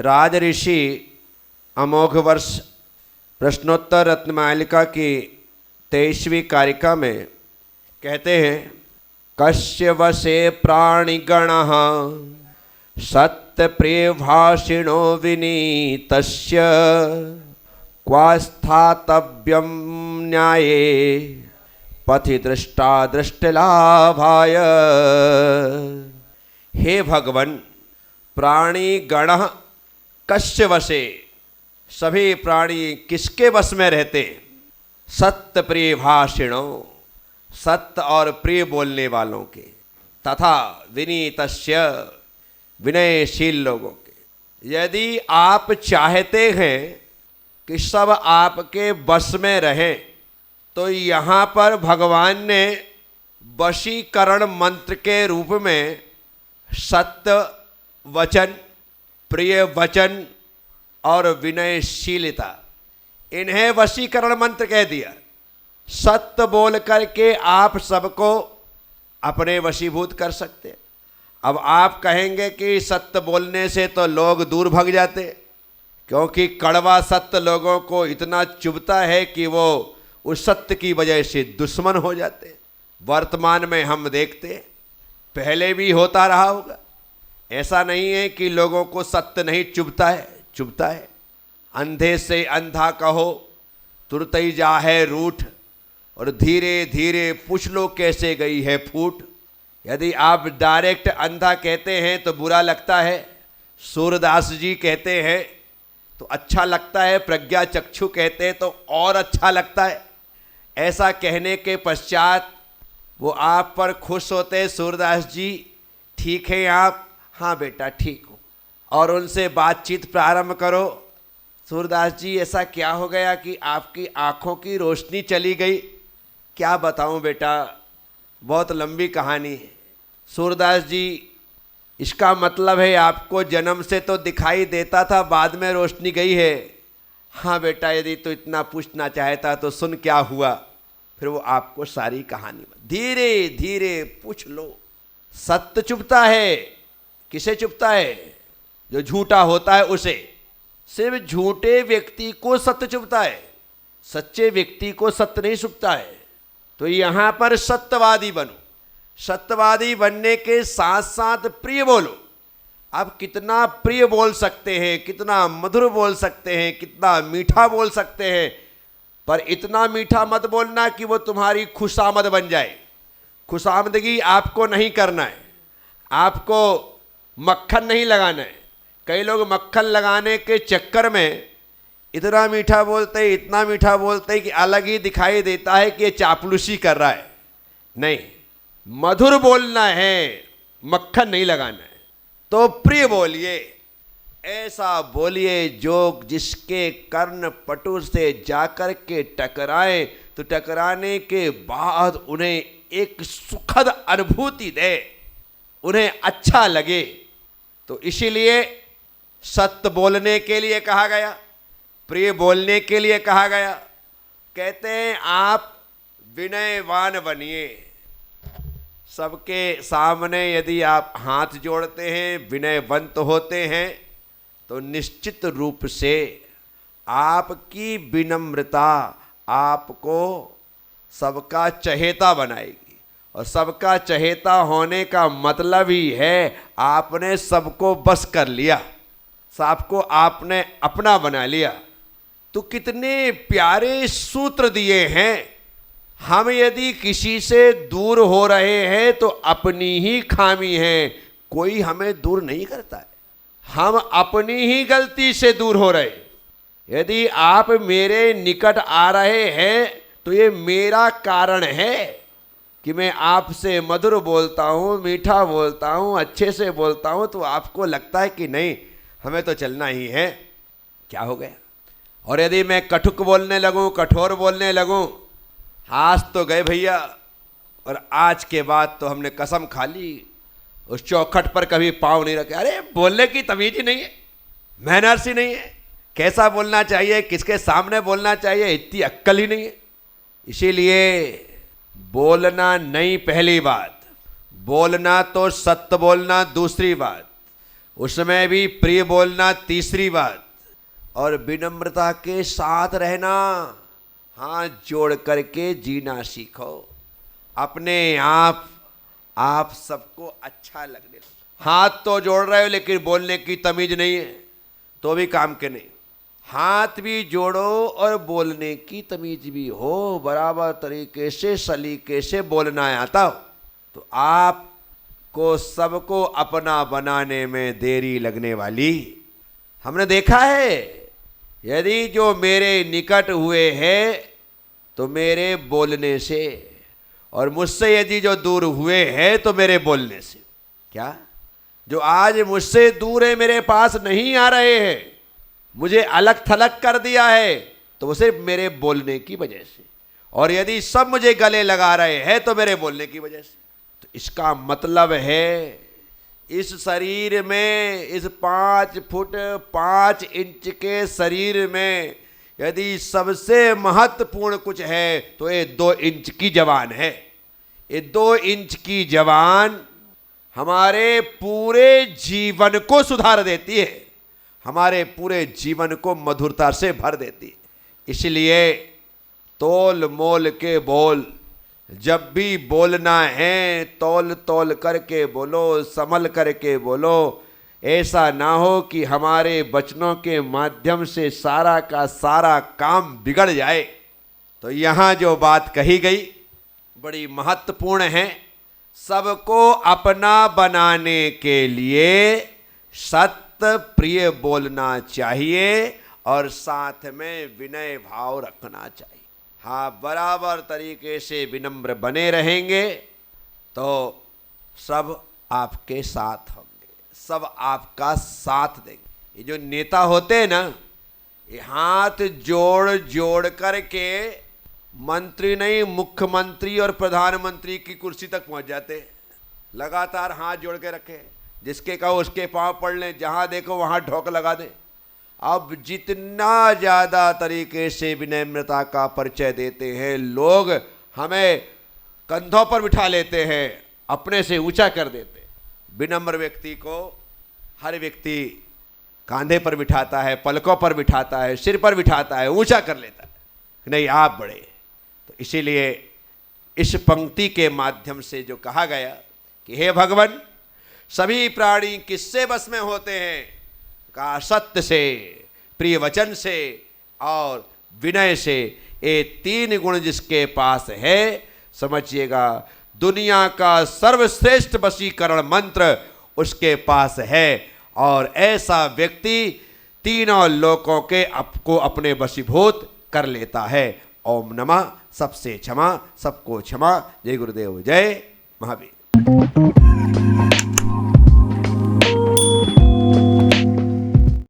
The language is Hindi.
राज ऋषि अमोघ वर्ष प्रश्नोत्तर रत्नमालिका की 23वीं कारिका में कहते हैं, कस्य वशे प्राणिगणः सत्य प्रियभाषिणो विनीतस्य क्वास्थातव्यं न्याये पथि दृष्टा दृष्टिलाभाय। हे भगवन, प्राणिगणः कस्य वशे, सभी प्राणी किसके वश में रहते? सत्य प्रिय भाषिणों, सत्य और प्रिय बोलने वालों के, तथा विनीतस्य, विनयशील लोगों के। यदि आप चाहते हैं कि सब आपके वश में रहें, तो यहाँ पर भगवान ने वशीकरण मंत्र के रूप में सत्य वचन, प्रिय वचन और विनयशीलता, इन्हें वशीकरण मंत्र कह दिया। सत्य बोल करके आप सबको अपने वशीभूत कर सकते। अब आप कहेंगे कि सत्य बोलने से तो लोग दूर भाग जाते, क्योंकि कड़वा सत्य लोगों को इतना चुभता है कि वो उस सत्य की वजह से दुश्मन हो जाते। वर्तमान में हम देखते, पहले भी होता रहा होगा। ऐसा नहीं है कि लोगों को सत्य नहीं चुभता है, चुभता है। अंधे से अंधा कहो तुरतई जा है रूठ, और धीरे धीरे पूछ लो कैसे गई है फूट। यदि आप डायरेक्ट अंधा कहते हैं तो बुरा लगता है, सूरदास जी कहते हैं तो अच्छा लगता है, प्रज्ञा चक्षु कहते हैं तो और अच्छा लगता है। ऐसा कहने के पश्चात वो आप पर खुश होते हैं, सूरदास जी ठीक है आप? हाँ बेटा ठीक हूँ। और उनसे बातचीत प्रारंभ करो, सूरदास जी ऐसा क्या हो गया कि आपकी आँखों की रोशनी चली गई? क्या बताऊँ बेटा, बहुत लंबी कहानी है। सूरदास जी, इसका मतलब है आपको जन्म से तो दिखाई देता था, बाद में रोशनी गई है? हाँ बेटा, यदि तो इतना पूछना चाहता तो सुन क्या हुआ। फिर वो आपको सारी कहानी धीरे धीरे पूछ लो। सत्य चुभता है, किसे चुभता है? जो झूठा होता है उसे। सिर्फ झूठे व्यक्ति को सत्य चुभता है, सच्चे व्यक्ति को सत्य नहीं चुभता है। तो यहाँ पर सत्यवादी बनो। सत्यवादी बनने के साथ साथ प्रिय बोलो। आप कितना प्रिय बोल सकते हैं, कितना मधुर बोल सकते हैं, कितना मीठा बोल सकते हैं, पर इतना मीठा मत बोलना कि वो तुम्हारी खुशामद बन जाए। खुशामदगी आपको नहीं करना है, आपको मक्खन नहीं लगाना है। कई लोग मक्खन लगाने के चक्कर में इतना मीठा बोलते हैं, इतना मीठा बोलते हैं कि अलग ही दिखाई देता है कि ये चापलूसी कर रहा है। नहीं, मधुर बोलना है, मक्खन नहीं लगाना है। तो प्रिय बोलिए, ऐसा बोलिए जो जिसके कर्ण पटु से जाकर के टकराए तो टकराने के बाद उन्हें एक सुखद अनुभूति दे, उन्हें अच्छा लगे। तो इसीलिए सत्य बोलने के लिए कहा गया, प्रिय बोलने के लिए कहा गया। कहते हैं आप विनयवान बनिए। सबके सामने यदि आप हाथ जोड़ते हैं, विनयवंत होते हैं, तो निश्चित रूप से आपकी विनम्रता आपको सबका चहेता बनाएगी। और सबका चहेता होने का मतलब ही है आपने सबको बस कर लिया, सबको आपने अपना बना लिया। तो कितने प्यारे सूत्र दिए हैं। हम यदि किसी से दूर हो रहे हैं तो अपनी ही खामी है, कोई हमें दूर नहीं करता है। हम अपनी ही गलती से दूर हो रहे। यदि आप मेरे निकट आ रहे हैं तो ये मेरा कारण है कि मैं आपसे मधुर बोलता हूँ, मीठा बोलता हूँ, अच्छे से बोलता हूँ, तो आपको लगता है कि नहीं हमें तो चलना ही है। क्या हो गया? और यदि मैं कटुक बोलने लगूँ, कठोर बोलने लगूँ, आज तो गए भैया, और आज के बाद तो हमने कसम खा ली उस चौखट पर कभी पाँव नहीं रखे। अरे बोलने की तमीज ही नहीं है, मैनर्स ही नहीं है, कैसा बोलना चाहिए, किसके सामने बोलना चाहिए, इतनी अक्ल ही नहीं है। इसीलिए बोलना नहीं पहली बात, बोलना तो सत्य बोलना दूसरी बात। उसमें भी प्रिय बोलना तीसरी बात, और विनम्रता के साथ रहना, हाथ जोड़ करके जीना सीखो। अपने आप सबको अच्छा लगने लगे। हाथ तो जोड़ रहे हो लेकिन बोलने की तमीज नहीं है तो भी काम के नहीं। हाथ भी जोड़ो और बोलने की तमीज भी हो, बराबर तरीके से सलीके से बोलना आता हो, तो आपको सबको अपना बनाने में देरी लगने वाली। हमने देखा है, यदि जो मेरे निकट हुए हैं तो मेरे बोलने से, और मुझसे यदि जो दूर हुए हैं तो मेरे बोलने से। क्या जो आज मुझसे दूर है, मेरे पास नहीं आ रहे हैं, मुझे अलग थलग कर दिया है, तो वो सिर्फ मेरे बोलने की वजह से, और यदि सब मुझे गले लगा रहे हैं तो मेरे बोलने की वजह से। तो इसका मतलब है इस शरीर में, इस 5 फुट 5 इंच के शरीर में यदि सबसे महत्वपूर्ण कुछ है तो ये 2 इंच की जवान है। ये 2 इंच की जवान हमारे पूरे जीवन को सुधार देती है, हमारे पूरे जीवन को मधुरता से भर देती है। इसलिए तोल मोल के बोल, जब भी बोलना है तोल तोल करके बोलो, संभल करके बोलो। ऐसा ना हो कि हमारे वचनों के माध्यम से सारा का सारा काम बिगड़ जाए। तो यहाँ जो बात कही गई बड़ी महत्वपूर्ण है। सबको अपना बनाने के लिए सत्य प्रिय बोलना चाहिए और साथ में विनय भाव रखना चाहिए। हाँ, बराबर तरीके से विनम्र बने रहेंगे तो सब आपके साथ होंगे, सब आपका साथ देंगे। ये जो नेता होते हैं ना, ये हाथ जोड़ जोड़ करके मंत्री नहीं, मुख्यमंत्री और प्रधानमंत्री की कुर्सी तक पहुंच जाते हैं। लगातार हाथ जोड़ के रखे, जिसके कहो उसके पांव पड़ लें, जहां देखो वहां ढोक लगा दें। अब जितना ज़्यादा तरीके से विनम्रता का परिचय देते हैं लोग, हमें कंधों पर बिठा लेते हैं, अपने से ऊंचा कर देते हैं। विनम्र व्यक्ति को हर व्यक्ति कांधे पर बिठाता है, पलकों पर बिठाता है, सिर पर बिठाता है, ऊंचा कर लेता है, नहीं आप बड़े। तो इसीलिए इस पंक्ति के माध्यम से जो कहा गया कि हे भगवान, सभी प्राणी किससे बस में होते हैं? कहा सत्य से, प्रिय वचन से और विनय से। ये 3 गुण जिसके पास है, समझिएगा दुनिया का सर्वश्रेष्ठ वशीकरण मंत्र उसके पास है। और ऐसा व्यक्ति तीनों लोकों के आपको अपने वशीभूत कर लेता है। ओम नमः। सबसे क्षमा, सबको क्षमा। जय गुरुदेव, जय महावीर।